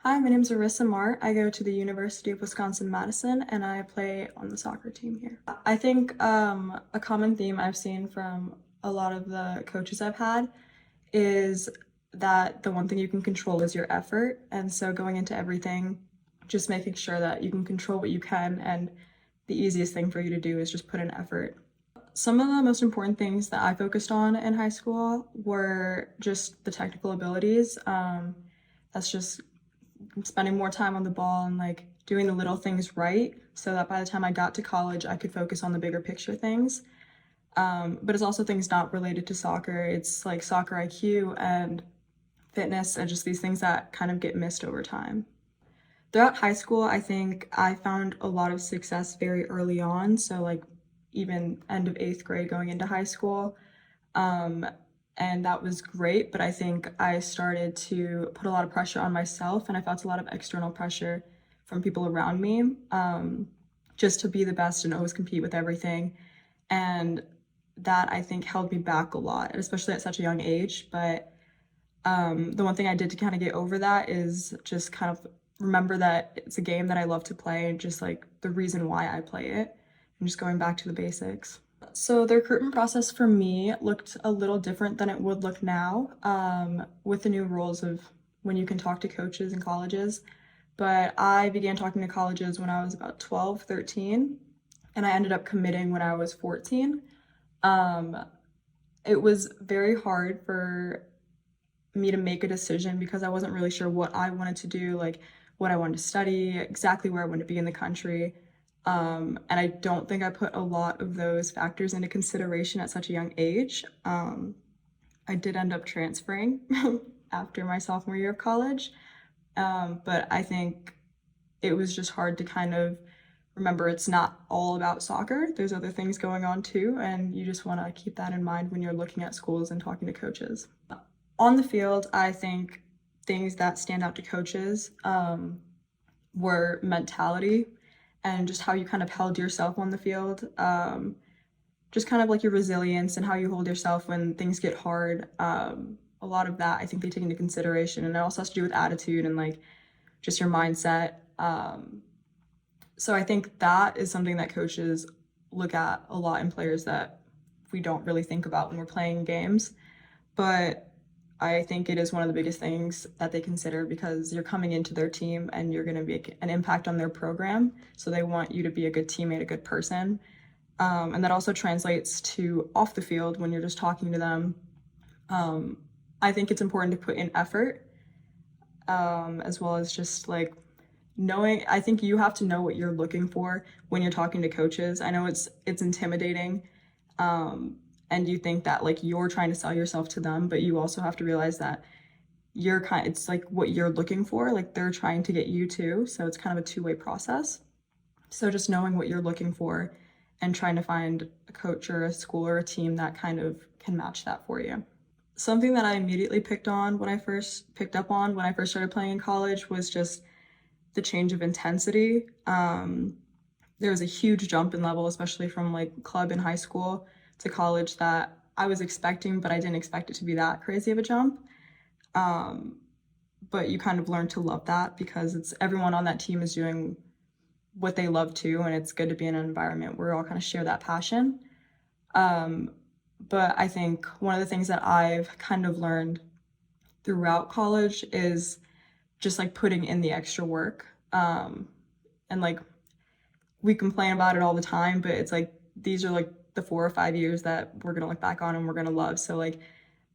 Hi, my name is Aryssa Mahrt. I go to the University of Wisconsin-Madison and I play on the soccer team here. I think a common theme I've seen from a lot of the coaches I've had is that the one thing you can control is your effort. And so going into everything, just making sure that you can control what you can, and the easiest thing for you to do is just put in effort. Some of the most important things that I focused on in high school were just the technical abilities. That's just spending more time on the ball and like doing the little things right so that by the time I got to college, I could focus on the bigger picture things. But it's also things not related to soccer. It's like soccer IQ and fitness and just these things that kind of get missed over time. Throughout high school, I think I found a lot of success very early on. So like even end of 8th grade going into high school. Um, and that was great, but I think I started to put a lot of pressure on myself, and I felt a lot of external pressure from people around me, just to be the best and always compete with everything. And that I think held me back a lot, especially at such a young age. But the one thing I did to kind of get over that is just kind of remember that it's a game that I love to play, and just like the reason why I play it, and just going back to the basics. So the recruitment process for me looked a little different than it would look now, with the new rules of when you can talk to coaches in colleges. But I began talking to colleges when I was about 12, 13, and I ended up committing when I was 14. Um, it was very hard for me to make a decision because I wasn't really sure what I wanted to do, like what I wanted to study, exactly where I wanted to be in the country. And I don't think I put a lot of those factors into consideration at such a young age. I did end up transferring after my sophomore year of college, but I think it was just hard to kind of remember it's not all about soccer. There's other things going on too, and you just want to keep that in mind when you're looking at schools and talking to coaches. On the field, I think things that stand out to coaches were mentality and just how you kind of held yourself on the field. Just kind of like your resilience and how you hold yourself when things get hard. A lot of that I think they take into consideration, and it also has to do with attitude and like just your mindset. So I think that is something that coaches look at a lot in players that we don't really think about when we're playing games. But I think it is one of the biggest things that they consider because you're coming into their team and you're going to make an impact on their program. So they want you to be a good teammate, a good person. And that also translates to off the field when you're just talking to them. I think it's important to put in effort, as well as just like knowing. I think you have to know what you're looking for when you're talking to coaches. I know it's intimidating, and you think that like you're trying to sell yourself to them, but you also have to realize that it's like what you're looking for, like they're trying to get you too, so it's kind of a two-way process. So just knowing what you're looking for and trying to find a coach or a school or a team that kind of can match that for you. Something that I immediately picked up on when I first started playing in college was just the change of intensity. There was a huge jump in level, especially from like club in high school to college, that I was expecting, but I didn't expect it to be that crazy of a jump. But you kind of learn to love that because it's everyone on that team is doing what they love too, and it's good to be in an environment where we all kind of share that passion. But I think one of the things that I've kind of learned throughout college is just like putting in the extra work. And like we complain about it all the time, but it's like these are like the 4 or 5 years that we're gonna look back on and we're gonna love. So like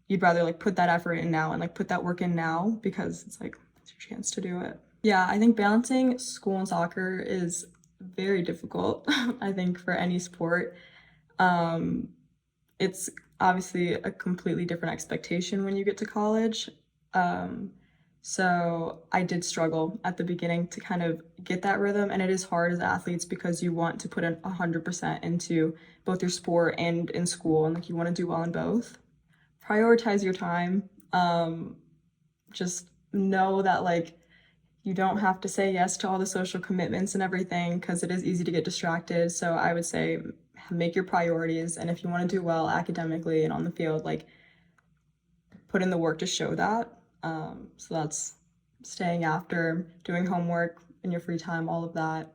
you'd rather like put that effort in now and like put that work in now because it's like it's your chance to do it. Yeah, I think balancing school and soccer is very difficult. I think for any sport. It's obviously a completely different expectation when you get to college. So I did struggle at the beginning to kind of get that rhythm, and it is hard as athletes because you want to put in 100% into both your sport and in school, and like you want to do well in both. Prioritize your time. Just know that like you don't have to say yes to all the social commitments and everything because it is easy to get distracted. So I would say make your priorities, and if you want to do well academically and on the field, like put in the work to show that. So staying after, doing homework in your free time, all of that.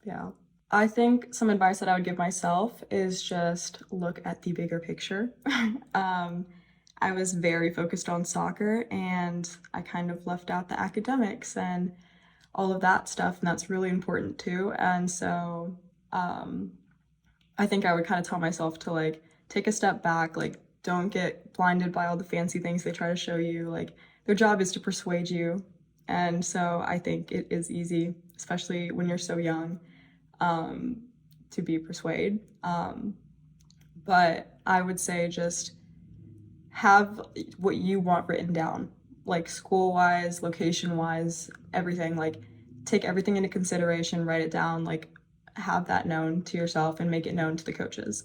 Yeah. I think some advice that I would give myself is just look at the bigger picture. um, I was very focused on soccer and I kind of left out the academics and all of that stuff, and that's really important too. And so um, I think I would kind of tell myself to like take a step back, like don't get blinded by all the fancy things they try to show you. Like their job is to persuade you. And so I think it is easy, especially when you're so young, um, to be persuaded. But I would say just have what you want written down, like school wise, location wise, everything. Like take everything into consideration, write it down, like have that known to yourself and make it known to the coaches.